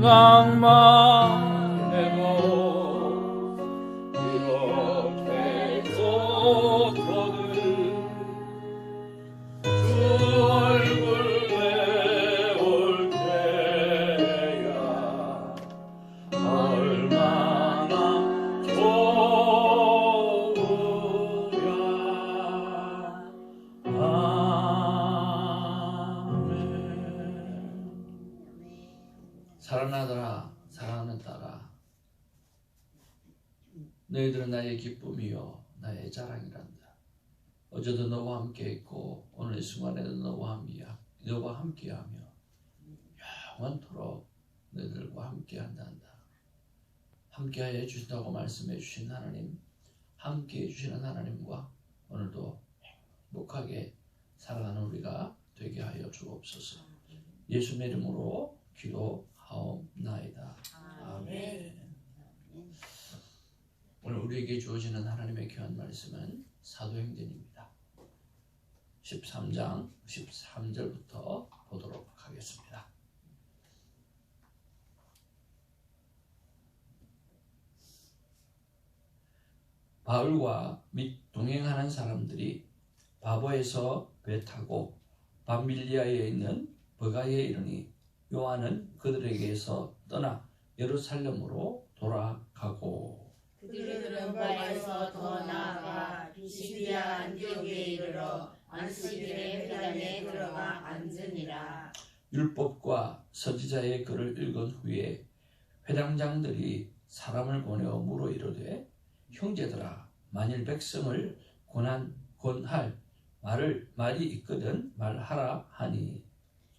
생각만 해도 이렇게 좋거든. 주 얼굴 배울 때야 얼마나 좋으랴. 아멘. 사랑하는 아들아, 사랑하는 딸아, 너희들은 나의 기쁨이요 나의 자랑이란다. 어제도 너와 함께 있고 오늘 이 순간에도 너와 함께하며 영원토록 너희들과 함께한단다. 함께하여 주신다고 말씀해 주신 하나님, 함께해 주시는 하나님과 오늘도 행복하게 살아가는 우리가 되게 하여 주옵소서. 예수님의 이름으로 기도하옵나이다. 아멘. 오늘 우리에게 주어지는 하나님의 귀한 말씀은 사도행전입니다. 13장 13절부터 보도록 하겠습니다. 바울과 및 동행하는 사람들이 바보에서 배 타고 밤빌리아에 있는 버가에 이르니 요한은 그들에게서 떠나 예루살렘으로 돌아가고, 그들은 바에서 더 나아가 비시디아 안디옥에 이르러 안식일에 회당에 들어가 앉으니라. 율법과 선지자의 글을 읽은 후에 회당장들이 사람을 보내어 물어 이르되, 형제들아, 만일 백성을 권할 말이 있거든 말하라 하니,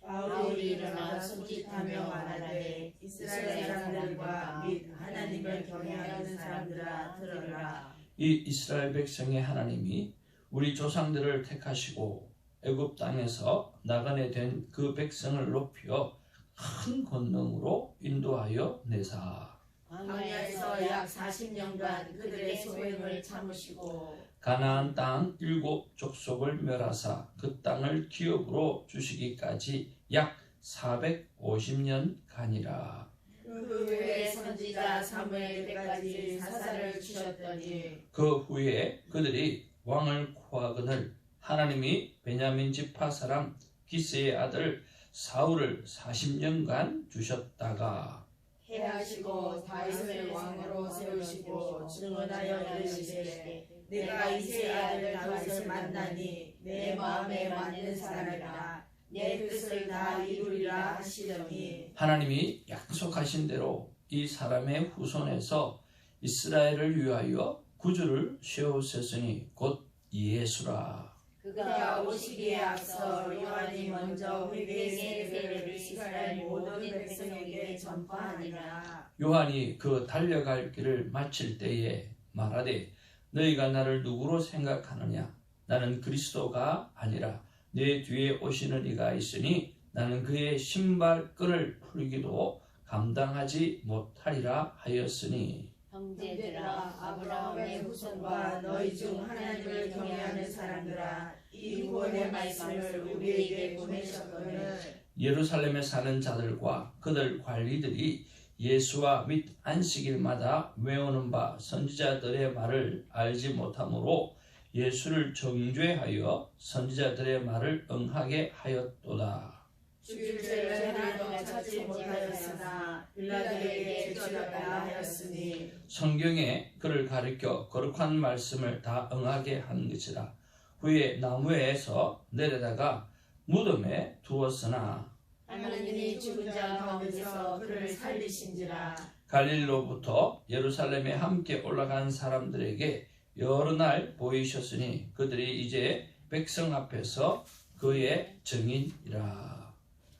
바울이 일어나 손짓하며 말하되 이스라엘 사람들과 및 하나님을 경외하는 사람들아 들으라. 이 이스라엘 백성의 하나님이 우리 조상들을 택하시고 애굽 땅에서 나가게 된 그 백성을 높여 큰 권능으로 인도하여 내사 광야에서 약 40년간 그들의 소행을 참으시고 가나안 땅 7 족속을 멸하사 그 땅을 기업으로 주시기까지 약 450년간이라. 그 후에 선지자 사무엘 때까지 사사를 주셨더니 그 후에 그들이 왕을 구하거늘 하나님이 베냐민 지파 사람 기스의 아들 사울을 40년간 주셨다가 해하시고 다윗을 왕으로 세우시고 증언하여 이르시되 내가 이새의 아들 다윗을 만나니 내 마음에 맞는 사람이라 내 뜻을 다 이루리라 하시더니, 하나님이 약속하신 대로 이 사람의 후손에서 이스라엘을 위하여 구주를 세우셨으니 곧 예수라. 그가 오시기에 앞서 요한이 먼저 회개의 세례를 이스라엘 모든 백성에게 전파하니라. 요한이 그 달려갈 길을 마칠 때에 말하되, 너희가 나를 누구로 생각하느냐? 나는 그리스도가 아니라 내 뒤에 오시는 이가 있으니 나는 그의 신발끈을 풀기도 감당하지 못하리라 하였으니, 형제들아, 아브라함의 후손과 너희 중 하나님을 경외하는 사람들아, 이 구원의 말씀을 우리에게 보내셨거늘 예루살렘에 사는 자들과 그들 관리들이 예수와 및 안식일마다 외우는 바 선지자들의 말을 알지 못하므로 예수를 정죄하여 선지자들의 말을 응하게 하였도다. 죽일 죄를 하나도 찾지 못하였으나 빌라도에게 주었다 하였으니, 성경에 그를 가리켜 거룩한 말씀을 다 응하게 한 것이라. 후에 나무에서 내려다가 무덤에 두었으나 하나님이 죽은 자 가운데서 그를 살리신지라. 갈릴로부터 예루살렘에 함께 올라간 사람들에게 여러 날 보이셨으니 그들이 이제 백성 앞에서 그의 증인이라.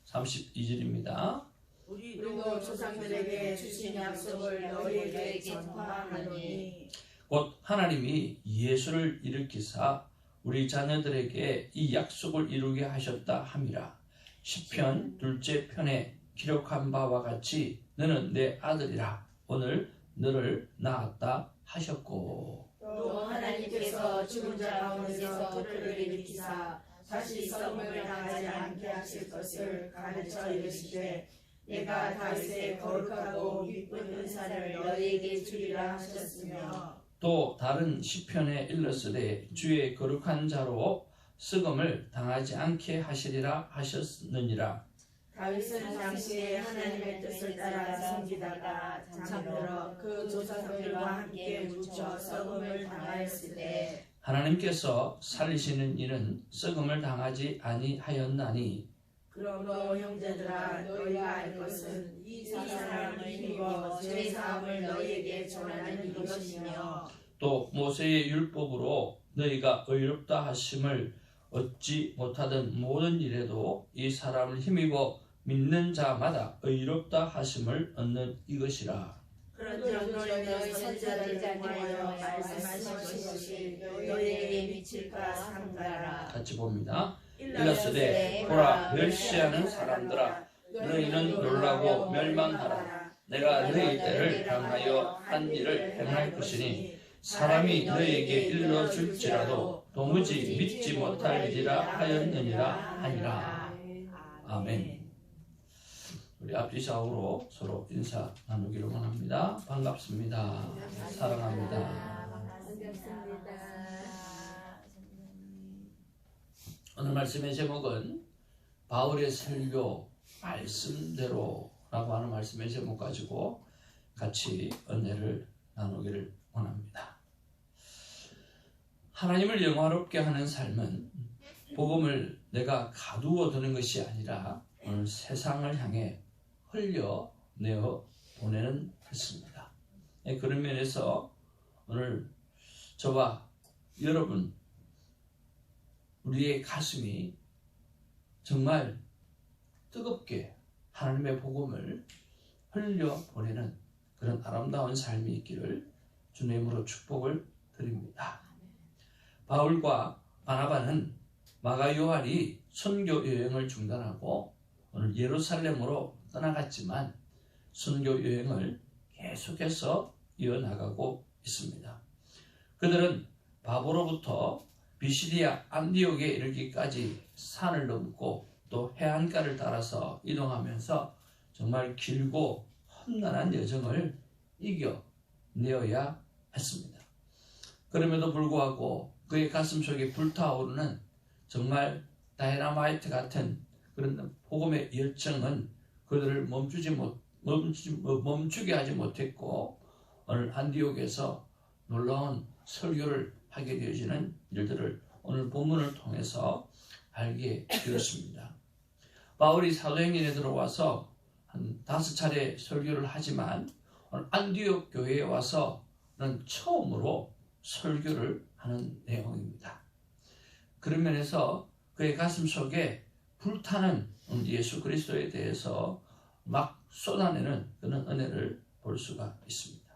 32절입니다. 우리도 조상들에게 주신 약속을 너희에게 전파하노니, 곧 하나님이 예수를 일으키사 우리 자녀들에게 이 약속을 이루게 하셨다 함이라. 시편 2째 편에 기록한 바와 같이 너는 내 아들이라 오늘 너를 낳았다 하셨고, 또 하나님께서 죽은 자 가운데서 그를 일으키사 다시 썩음을 당하지 않게 하실 것을 가르쳐 이르시되, 내가 다윗의 거룩하고 기쁜 은사를 너희에게 주리라 하셨으며 또 다른 시편에 일렀으되 주의 거룩한 자로 썩음을 당하지 않게 하시리라 하셨느니라. 다윗은 당시에 하나님의 뜻을 따라 섬기다가 잠들어 그 조상들과 함께 묻혀 썩음을 당하였을 때 하나님께서 살리시는 이는 썩음을 당하지 아니하였나니 그러므로 형제들아 너희가 알 것은 이 사람을 힘입어 죄사함을 너희에게 전하는 이것이며 또 모세의 율법으로 너희가 의롭다 하심을 얻지 못하던 모든 일에도 이 사람을 힘입어 믿는 자마다 의롭다 하심을 얻는 이것이라. 그런즉 너희는 선지자들을 통하여 말씀하신 것이 너희에게 미칠까 삼가라. 같이 봅니다. 일렀으되 보라 멸시하는 사람들아 너희는 놀라고 멸망하라. 내가 너희 때를 당하여 한 일을 행할 것이니 사람이 너희에게 일러줄지라도 도무지 믿지 못할지라 하였느니라 하니라. 아멘. 우리 앞뒤 좌우로 서로 인사 나누기를 원합니다. 반갑습니다. 사랑합니다. 오늘 말씀의 제목은 바울의 설교 말씀대로라고 하는 말씀의 제목 가지고 같이 은혜를 나누기를 원합니다. 하나님을 영화롭게 하는 삶은 복음을 내가 가두어 두는 것이 아니라 오늘 세상을 향해 흘려내어 보내는 것입니다. 그런 면에서 오늘 저와 여러분 우리의 가슴이 정말 뜨겁게 하나님의 복음을 흘려보내는 그런 아름다운 삶이 있기를 주님으로 축복을 드립니다. 바울과 바나바는 마가 요한이 선교 여행을 중단하고 오늘 예루살렘으로 떠나갔지만 선교 여행을 계속해서 이어나가고 있습니다. 그들은 바보로부터 비시디아 안디옥에 이르기까지 산을 넘고 또 해안가를 따라서 이동하면서 정말 길고 험난한 여정을 이겨내어야 했습니다. 그럼에도 불구하고 그의 가슴 속에 불타오르는 정말 다이너마이트 같은 그런 복음의 열정은 그들을 멈추게 하지 못했고 오늘 안디옥에서 놀라운 설교를 하게 되어지는 일들을 오늘 본문을 통해서 알게 되었습니다. 바울이 사도행전에 들어와서 한 5차례 설교를 하지만 오늘 안디옥 교회에 와서는 처음으로 설교를 하는 내용입니다. 그런 면에서 그의 가슴 속에 불타는 예수 그리스도에 대해서 막 쏟아내는 그런 은혜를 볼 수가 있습니다.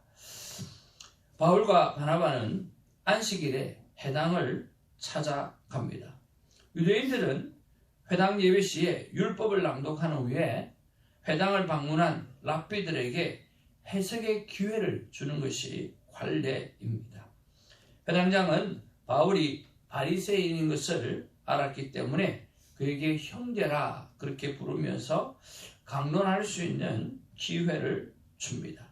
바울과 바나바는 안식일에 회당을 찾아갑니다. 유대인들은 회당 예배 시에 율법을 낭독한 후에 회당을 방문한 랍비들에게 해석의 기회를 주는 것이 관례입니다. 회당장은 바울이 바리새인인 것을 알았기 때문에 그에게 형제라 그렇게 부르면서 강론할 수 있는 기회를 줍니다.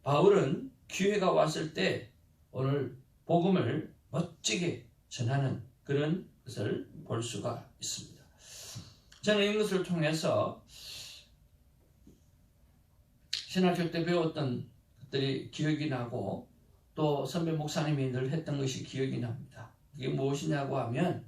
바울은 기회가 왔을 때 오늘 복음을 멋지게 전하는 그런 것을 볼 수가 있습니다. 저는 이것을 통해서 신학교 때 배웠던 것들이 기억이 나고 또 선배 목사님이 늘 했던 것이 기억이 납니다. 그게 무엇이냐고 하면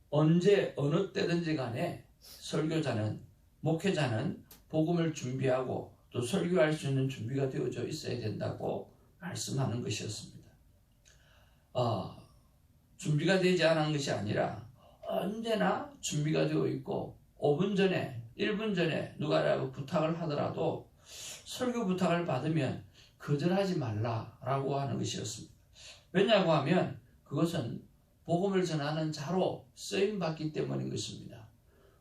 언제 어느 때든지 간에 설교자는 목회자는 복음을 준비하고 또 설교할 수 있는 준비가 되어져 있어야 된다고 말씀하는 것이었습니다. 준비가 되지 않은 것이 아니라 언제나 준비가 되어 있고 5분 전에 1분 전에 누가라고 부탁을 하더라도 설교 부탁을 받으면 거절하지 말라라고 하는 것이었습니다. 왜냐고 하면 그것은 복음을 전하는 자로 쓰임받기 때문인 것입니다.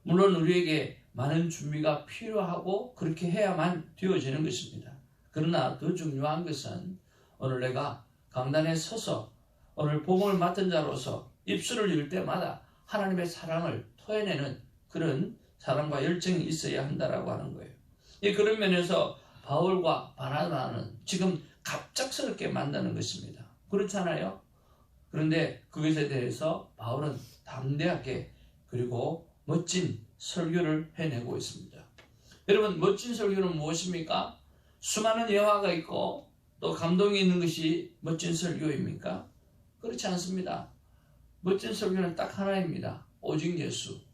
물론 우리에게 많은 준비가 필요하고 그렇게 해야만 되어지는 것입니다. 그러나 더 중요한 것은 오늘 내가 강단에 서서 오늘 복음을 맡은 자로서 입술을 열 때마다 하나님의 사랑을 토해내는 그런 사랑과 열정이 있어야 한다라고 하는 거예요. 그런 면에서 바울과 바나바는 지금 갑작스럽게 만나는 것입니다. 그렇잖아요. 그런데 그것에 대해서 바울은 담대하게 그리고 멋진 설교를 해내고 있습니다. 여러분, 멋진 설교는 무엇입니까? 수많은 예화가 있고 또 감동이 있는 것이 멋진 설교입니까? 그렇지 않습니다. 멋진 설교는 딱 하나입니다. 오직 예수.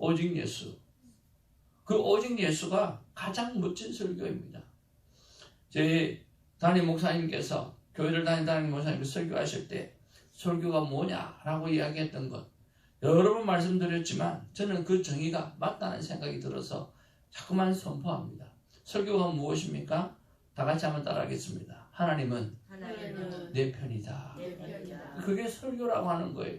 오직 예수. 그 오직 예수가 가장 멋진 설교입니다. 제 담임 목사님께서 교회를 다니는 목사님께서 설교하실 때 설교가 뭐냐라고 이야기했던 것 여러 번 말씀드렸지만 저는 그 정의가 맞다는 생각이 들어서 자꾸만 선포합니다. 설교가 무엇입니까? 다 같이 한번 따라하겠습니다. 하나님은 내 편이다. 그게 설교라고 하는 거예요.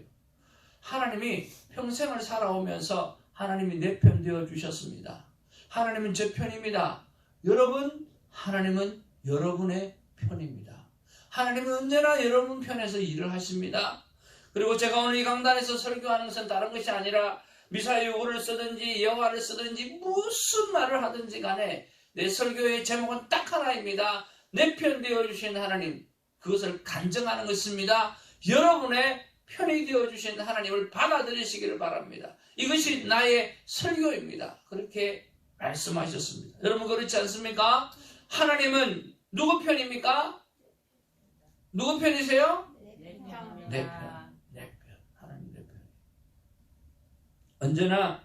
하나님이 평생을 살아오면서 하나님이 내 편 되어 주셨습니다. 하나님은 제 편입니다. 여러분, 하나님은 여러분의 편입니다. 하나님은 언제나 여러분 편에서 일을 하십니다. 그리고 제가 오늘 이 강단에서 설교하는 것은 다른 것이 아니라 미사여구를 쓰든지 여호와를 쓰든지 무슨 말을 하든지 간에 내 설교의 제목은 딱 하나입니다. 내 편 되어주신 하나님, 그것을 간증하는 것입니다. 여러분의 편이 되어주신 하나님을 받아들이시기를 바랍니다. 이것이 나의 설교입니다. 그렇게 말씀하셨습니다. 여러분, 그렇지 않습니까? 하나님은 누구 편입니까? 누구 편이세요? 내 편. 내 편. 하나님 내 편. 언제나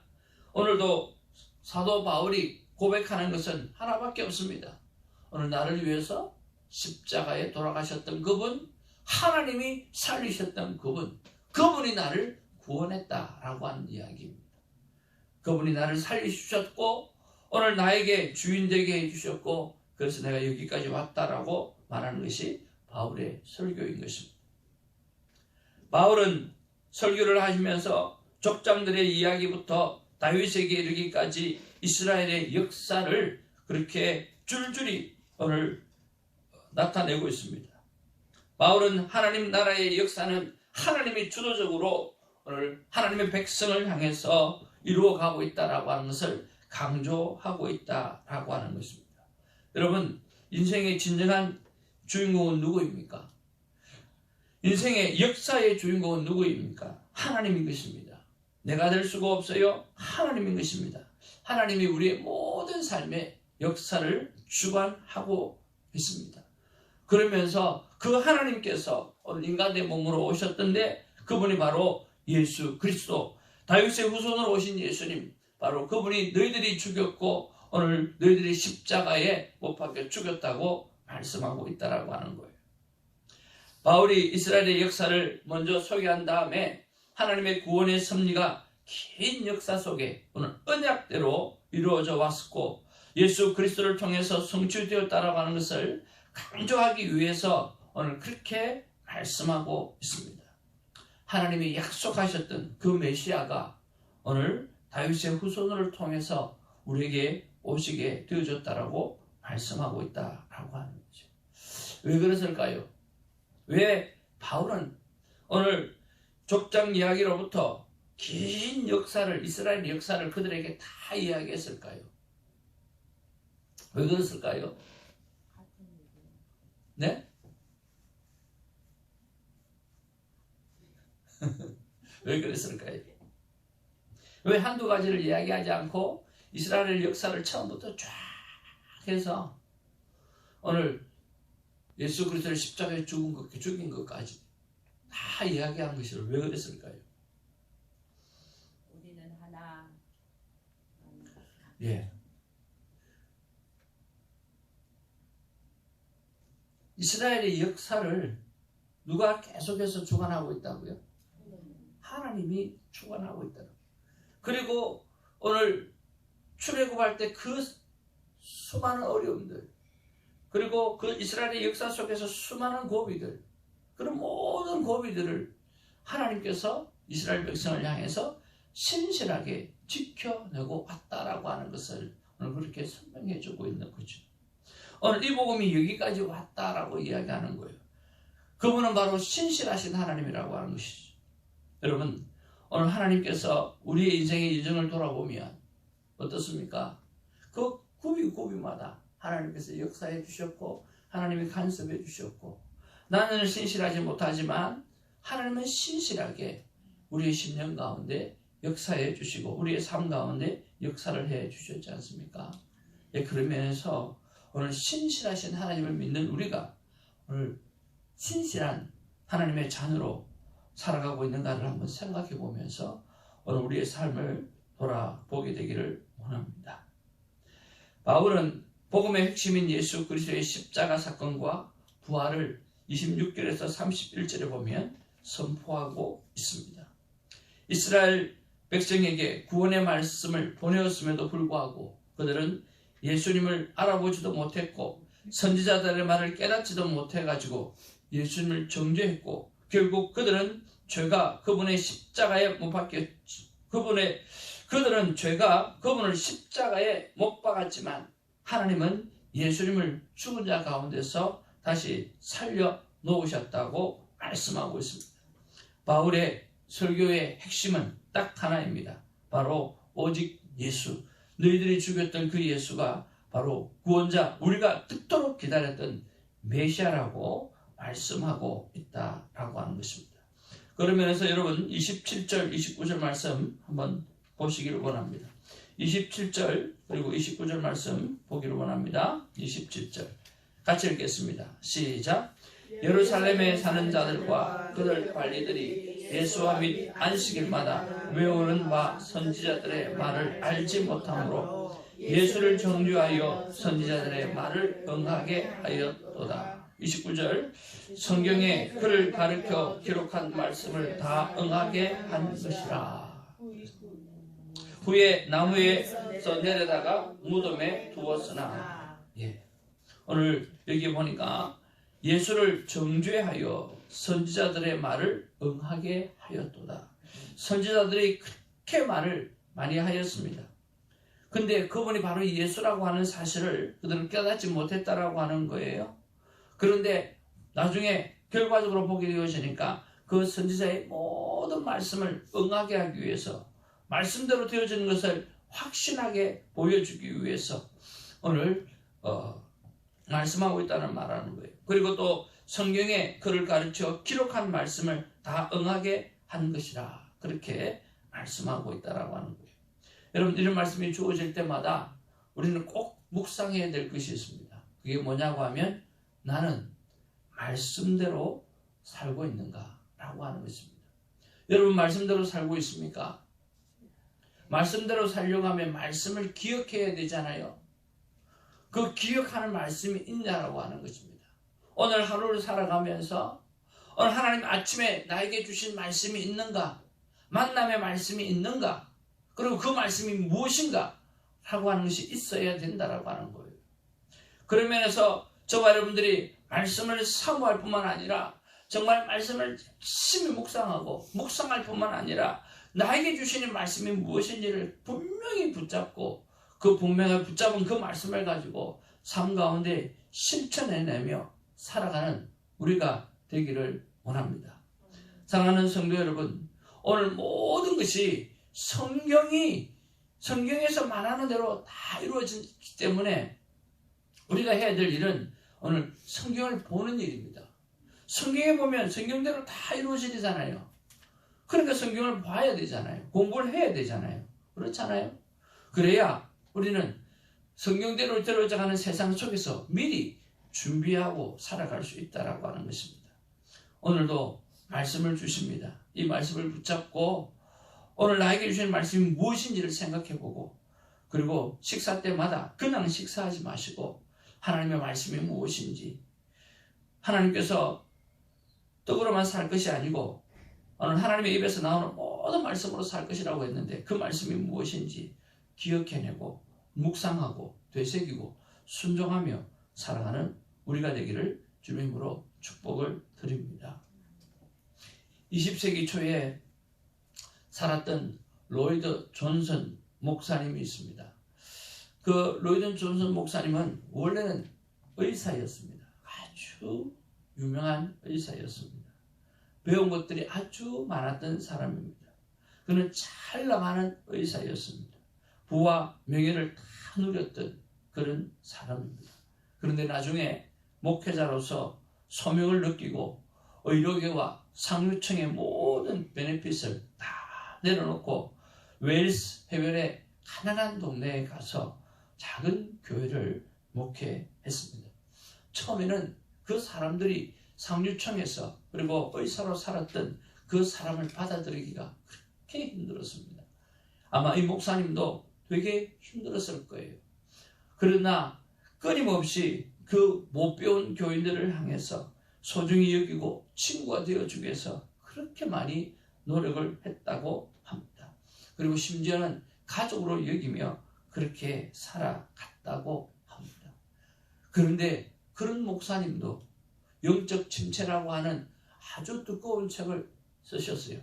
오늘도 사도 바울이 고백하는 것은 하나밖에 없습니다. 오늘 나를 위해서 십자가에 돌아가셨던 그분, 하나님이 살리셨던 그분, 그분이 나를 구원했다라고 하는 이야기입니다. 그분이 나를 살리셨고 오늘 나에게 주인 되게 해주셨고 그래서 내가 여기까지 왔다라고 말하는 것이 바울의 설교인 것입니다. 바울은 설교를 하시면서 족장들의 이야기부터 다윗에게 이르기까지 이스라엘의 역사를 그렇게 줄줄이 오늘 나타내고 있습니다. 바울은 하나님 나라의 역사는 하나님이 주도적으로 오늘 하나님의 백성을 향해서 이루어가고 있다라고 하는 것을 강조하고 있다라고 하는 것입니다. 여러분, 인생의 진정한 주인공은 누구입니까? 인생의 역사의 주인공은 누구입니까? 하나님인 것입니다. 내가 될 수가 없어요. 하나님인 것입니다. 하나님이 우리의 모든 삶의 역사를 주관하고 있습니다. 그러면서 그 하나님께서 오늘 인간의 몸으로 오셨던데 그분이 바로 예수 그리스도, 다윗의 후손으로 오신 예수님, 바로 그분이 너희들이 죽였고 오늘 너희들이 십자가에 못 박혀 죽였다고 말씀하고 있다라고 하는 거예요. 바울이 이스라엘의 역사를 먼저 소개한 다음에 하나님의 구원의 섭리가 긴 역사 속에 오늘 언약대로 이루어져 왔고 예수 그리스도를 통해서 성취되었다라고 하는 것을 강조하기 위해서 오늘 그렇게 말씀하고 있습니다. 하나님이 약속하셨던 그 메시아가 오늘 다윗의 후손을 통해서 우리에게 오시게 되어졌다라고 말씀하고 있다라고 하는 거죠. 왜 그랬을까요? 왜 바울은 오늘 족장 이야기로부터 긴 역사를, 이스라엘 역사를 그들에게 다 이야기했을까요? 왜 그랬을까요? 네? 왜 그랬을까요? 왜 한두 가지를 이야기하지 않고 이스라엘 역사를 처음부터 쫙 해서 오늘 예수 그리스도를 십자가에 죽인 것까지 다 이야기한 것을 왜 그랬을까요? 우리는 하나. 예. 이스라엘의 역사를 누가 계속해서 주관하고 있다고요? 하나님이 주관하고 있다고. 그리고 오늘 출애굽할 때 그 수많은 어려움들, 그리고 그 이스라엘의 역사 속에서 수많은 고비들, 그런 모든 고비들을 하나님께서 이스라엘 백성을 향해서 신실하게 지켜내고 왔다라고 하는 것을 오늘 그렇게 설명해 주고 있는 거죠. 오늘 이 복음이 여기까지 왔다라고 이야기하는 거예요. 그분은 바로 신실하신 하나님이라고 하는 것이죠. 여러분, 오늘 하나님께서 우리의 인생의 여정을 돌아보면 어떻습니까? 그 구비마다 하나님께서 역사해 주셨고 하나님이 간섭해 주셨고 나는 신실하지 못하지만 하나님은 신실하게 우리의 심령 가운데 역사해 주시고 우리의 삶 가운데 역사를 해 주셨지 않습니까? 예, 그런 면에서 오늘 신실하신 하나님을 믿는 우리가 오늘 신실한 하나님의 자녀로 살아가고 있는가를 한번 생각해 보면서 오늘 우리의 삶을 돌아보게 되기를 원합니다. 바울은 복음의 핵심인 예수 그리스도의 십자가 사건과 부활을 26절에서 31절에 보면 선포하고 있습니다. 이스라엘 백성에게 구원의 말씀을 보내었음에도 불구하고 그들은 예수님을 알아보지도 못했고 선지자들의 말을 깨닫지도 못해가지고 예수님을 정죄했고 결국 그들은 죄가 그분의 십자가에 못 박혀 그분을 십자가에 못 박았지만 하나님은 예수님을 죽은 자 가운데서 다시 살려 놓으셨다고 말씀하고 있습니다. 바울의 설교의 핵심은 딱 하나입니다. 바로 오직 예수. 너희들이 죽였던 그 예수가 바로 구원자, 우리가 그토록 기다렸던 메시아라고 말씀하고 있다라고 하는 것입니다. 그러면서 여러분 27절, 29절 말씀 한번 보시기를 원합니다. 27절 그리고 29절 말씀 보기를 원합니다. 27절 같이 읽겠습니다. 시작. 예루살렘에 사는 자들과 그들 관리들이 예수와 및 안식일마다 외우는 바 선지자들의 말을 알지 못하므로 예수를 정죄하여 선지자들의 말을 응하게 하였도다. 29절 성경에 그를 가르쳐 기록한 말씀을 다 응하게 한 것이라. 후에 나무에서 내려다가 무덤에 두었으나 오늘 여기 보니까 예수를 정죄하여 선지자들의 말을 응하게 하였도다. 선지자들이 그렇게 말을 많이 하였습니다. 근데 그분이 바로 예수라고 하는 사실을 그들은 깨닫지 못했다라고 하는 거예요. 그런데 나중에 결과적으로 보게 되어지니까 그 선지자의 모든 말씀을 응하게 하기 위해서 말씀대로 되어지는 것을 확신하게 보여주기 위해서 오늘 말씀하고 있다는 말하는 거예요. 그리고 또 성경에 그를 가르쳐 기록한 말씀을 다 응하게 한 것이라 그렇게 말씀하고 있다라고 하는 거예요. 여러분 이런 말씀이 주어질 때마다 우리는 꼭 묵상해야 될 것이 있습니다. 그게 뭐냐고 하면 나는 말씀대로 살고 있는가 라고 하는 것입니다. 여러분 말씀대로 살고 있습니까? 말씀대로 살려고 하면 말씀을 기억해야 되잖아요. 그 기억하는 말씀이 있냐라고 하는 것입니다. 오늘 하루를 살아가면서 오늘 하나님 아침에 나에게 주신 말씀이 있는가? 만남의 말씀이 있는가? 그리고 그 말씀이 무엇인가? 라고 하는 것이 있어야 된다라고 하는 거예요. 그런 면에서 저와 여러분들이 말씀을 사모할 뿐만 아니라 정말 말씀을 열심히 묵상할 뿐만 아니라 나에게 주시는 말씀이 무엇인지를 분명히 붙잡고 그 분명히 붙잡은 그 말씀을 가지고 삶 가운데 실천해내며 살아가는 우리가 되기를 원합니다. 사랑하는 성도 여러분, 오늘 모든 것이 성경에서 말하는 대로 다 이루어지기 때문에 우리가 해야 될 일은 오늘 성경을 보는 일입니다. 성경에 보면 성경대로 다 이루어지잖아요. 그러니까 성경을 봐야 되잖아요. 공부를 해야 되잖아요. 그렇잖아요. 그래야 우리는 성경대로 되어져가는 세상 속에서 미리 준비하고 살아갈 수 있다라고 하는 것입니다. 오늘도 말씀을 주십니다. 이 말씀을 붙잡고 오늘 나에게 주신 말씀이 무엇인지를 생각해보고 그리고 식사 때마다 그냥 식사하지 마시고 하나님의 말씀이 무엇인지 하나님께서 떡으로만 살 것이 아니고 오늘 하나님의 입에서 나오는 모든 말씀으로 살 것이라고 했는데 그 말씀이 무엇인지 기억해내고 묵상하고 되새기고 순종하며 살아가는 우리가 되기를 주님으로 축복을 드립니다. 20세기 초에 살았던 로이드 존슨 목사님이 있습니다. 그 로이드 존슨 목사님은 원래는 의사였습니다. 아주 유명한 의사였습니다. 배운 것들이 아주 많았던 사람입니다. 그는 잘 나가는 의사였습니다. 부와 명예를 다 누렸던 그런 사람입니다. 그런데 나중에 목회자로서 소명을 느끼고 의료계와 상류층의 모든 베네핏을 다 내려놓고 웨일스 해변의 가난한 동네에 가서 작은 교회를 목회했습니다. 처음에는 그 사람들이 상류층에서 그리고 의사로 살았던 그 사람을 받아들이기가 그렇게 힘들었습니다. 아마 이 목사님도 되게 힘들었을 거예요. 그러나 끊임없이 그 못 배운 교인들을 향해서 소중히 여기고 친구가 되어주기 위해서 그렇게 많이 노력을 했다고 합니다. 그리고 심지어는 가족으로 여기며 그렇게 살아갔다고 합니다. 그런데 그런 목사님도 영적 침체라고 하는 아주 두꺼운 책을 쓰셨어요.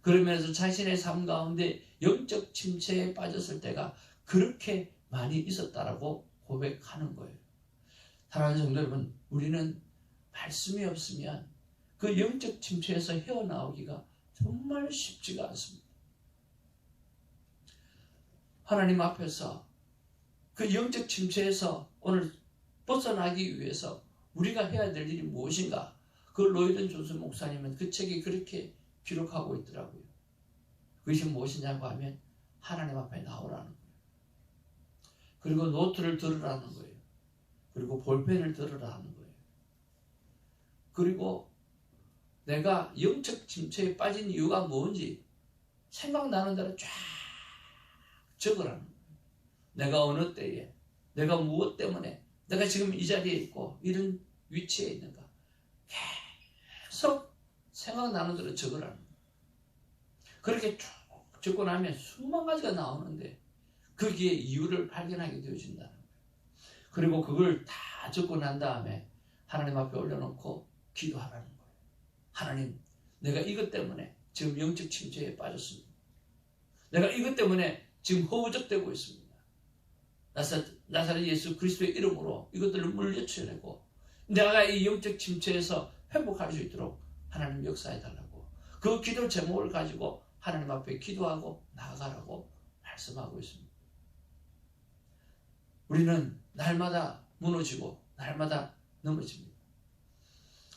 그러면서 자신의 삶 가운데 영적 침체에 빠졌을 때가 그렇게 많이 있었다라고 고백하는 거예요. 사랑하는 성도 여러분, 우리는 말씀이 없으면 그 영적 침체에서 헤어나오기가 정말 쉽지가 않습니다. 하나님 앞에서 그 영적 침체에서 오늘 벗어나기 위해서 우리가 해야 될 일이 무엇인가? 그 로이든 존스 목사님은 그 책에 그렇게 기록하고 있더라고요. 그것이 무엇이냐고 하면 하나님 앞에 나오라는 거예요. 그리고 노트를 들으라는 거예요. 그리고 볼펜을 들으라는 거예요. 그리고 내가 영적 침체에 빠진 이유가 뭔지 생각나는 대로 쫙 적으라는 거예요. 내가 어느 때에, 내가 무엇 때문에, 내가 지금 이 자리에 있고 이런 위치에 있는가. 계속 생각나는 대로 적으라는 거예요. 그렇게 쭉 적고 나면 수만 가지가 나오는데 거기에 이유를 발견하게 되어진다는 거예요. 그리고 그걸 다 적고 난 다음에 하나님 앞에 올려놓고 기도하라는 거예요. 하나님, 내가 이것 때문에 지금 영적 침체에 빠졌습니다. 내가 이것 때문에 지금 허우적대고 있습니다. 나사렛 예수 그리스도의 이름으로 이것들을 물리쳐내고 내가 이 영적 침체에서 회복할 수 있도록 하나님 역사해달라고 그 기도 제목을 가지고 하나님 앞에 기도하고 나아가라고 말씀하고 있습니다. 우리는 날마다 무너지고 날마다 넘어집니다.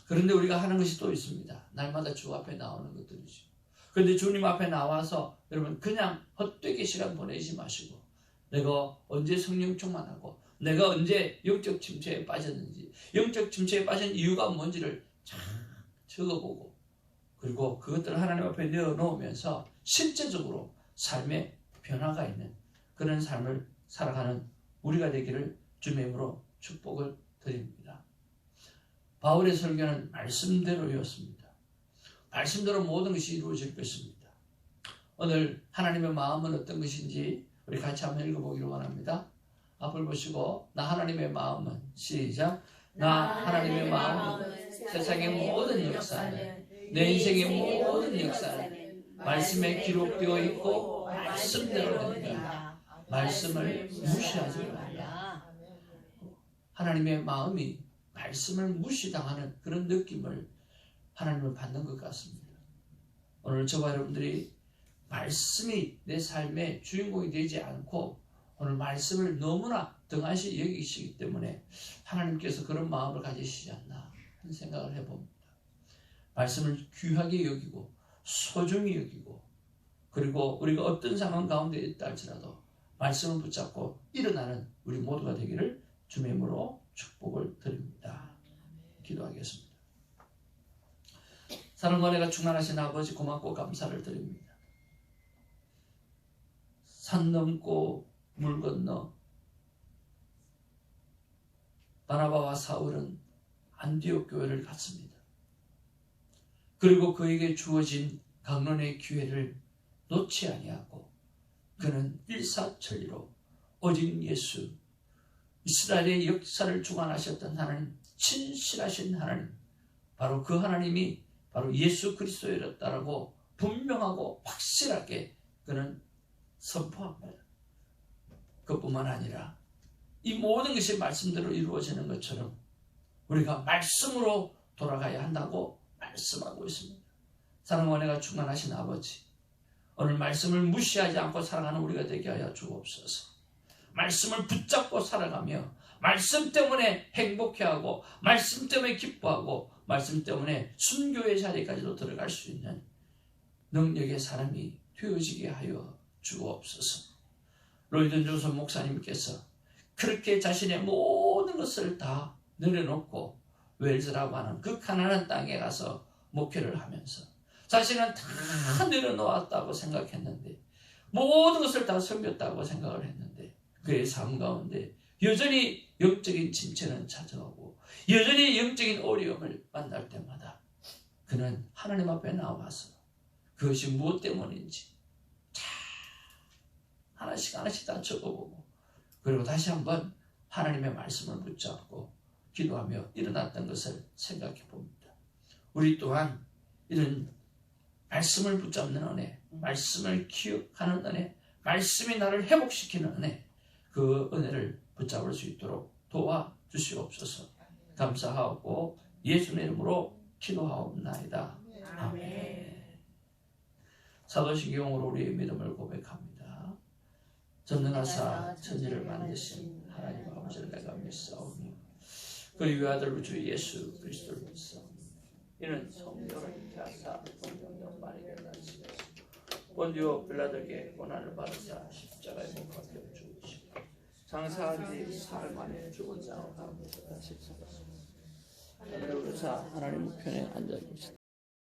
그런데 우리가 하는 것이 또 있습니다. 날마다 주 앞에 나오는 것들이죠. 그런데 주님 앞에 나와서 여러분 그냥 헛되게 시간 보내지 마시고 내가 언제 성령 충만하고 내가 언제 영적 침체에 빠졌는지 영적 침체에 빠진 이유가 뭔지를 잘 적어보고 그리고 그것들을 하나님 앞에 내어놓으면서 실제적으로 삶의 변화가 있는 그런 삶을 살아가는 우리가 되기를 주님의 이름으로 축복을 드립니다. 바울의 설교는 말씀대로였습니다. 말씀대로 모든 것이 이루어질 것입니다. 오늘 하나님의 마음은 어떤 것인지 우리 같이 한번 읽어보기를 원합니다. 앞을 보시고 나 하나님의 마음은 시작 나 하나님의 마음은 세상의 모든 역사는 내 인생의 모든 역사는 말씀에 기록되어 있고 말씀대로 된다. 말씀을 무시하지 말라. 하나님의 마음이 말씀을 무시당하는 그런 느낌을 하나님을 받는 것 같습니다. 오늘 저와 여러분들이 말씀이 내 삶의 주인공이 되지 않고 오늘 말씀을 너무나 등한시 여기시기 때문에 하나님께서 그런 마음을 가지시지 않나 하는 생각을 해봅니다. 말씀을 귀하게 여기고 소중히 여기고 그리고 우리가 어떤 상황 가운데 있다 할지라도 말씀을 붙잡고 일어나는 우리 모두가 되기를 주님의 이름으로 축복을 드립니다. 기도하겠습니다. 사랑과 은혜가 충만하신 아버지 고맙고 감사를 드립니다. 산 넘고 물 건너 바나바와 사울은 안디옥 교회를 갔습니다. 그리고 그에게 주어진 강론의 기회를 놓지 아니하고 그는 일사천리로 오직 예수 이스라엘의 역사를 주관하셨던 하나님 진실하신 하나님 바로 그 하나님이 바로 예수 그리스도였다라고 분명하고 확실하게 그는 선포합니다. 그뿐만 아니라 이 모든 것이 말씀대로 이루어지는 것처럼 우리가 말씀으로 돌아가야 한다고 말씀하고 있습니다. 사랑과 은혜가 충만하신 아버지 오늘 말씀을 무시하지 않고 살아가는 우리가 되게 하여 주옵소서. 말씀을 붙잡고 살아가며 말씀 때문에 행복해하고 말씀 때문에 기뻐하고 말씀 때문에 순교의 자리까지도 들어갈 수 있는 능력의 사람이 되어지게 하여 주옵소서. 로이든 존슨 목사님께서 그렇게 자신의 모든 것을 다 내려놓고 웰즈라고 하는 그 가난한 땅에 가서 목회를 하면서 자신은 다 내려놓았다고 생각했는데 모든 것을 다 섬겼다고 생각을 했는데 그의 삶 가운데 여전히 영적인 침체는 찾아오고 여전히 영적인 어려움을 만날 때마다 그는 하나님 앞에 나와서 그것이 무엇 때문인지 하나씩 다 적어보고 그리고 다시 한번 하나님의 말씀을 붙잡고 기도하며 일어났던 것을 생각해 봅니다. 우리 또한 이런 말씀을 붙잡는 은혜, 말씀을 기억하는 은혜, 말씀이 나를 회복시키는 은혜, 그 은혜를 붙잡을 수 있도록 도와주시옵소서. 감사하고 예수의 이름으로 기도하옵나이다. 아멘. 사도신경으로 우리의 믿음을 고백합니다. 전능하사 천지를 만드신 하나님 아버지를 내가 믿사오니 그의 외아들 주 예수 그리스도를 믿사오니 이는 성령을 잉태하사 본령 마리아를 낳으시고 본디오 빌라도에게 고난을 받으사 십자가에 못 박혀 죽으시고 장사한 지 사흘 만에 죽은 자와 함께 다시 살아서 하늘을 오르사 하나님 편에 앉아 계시다.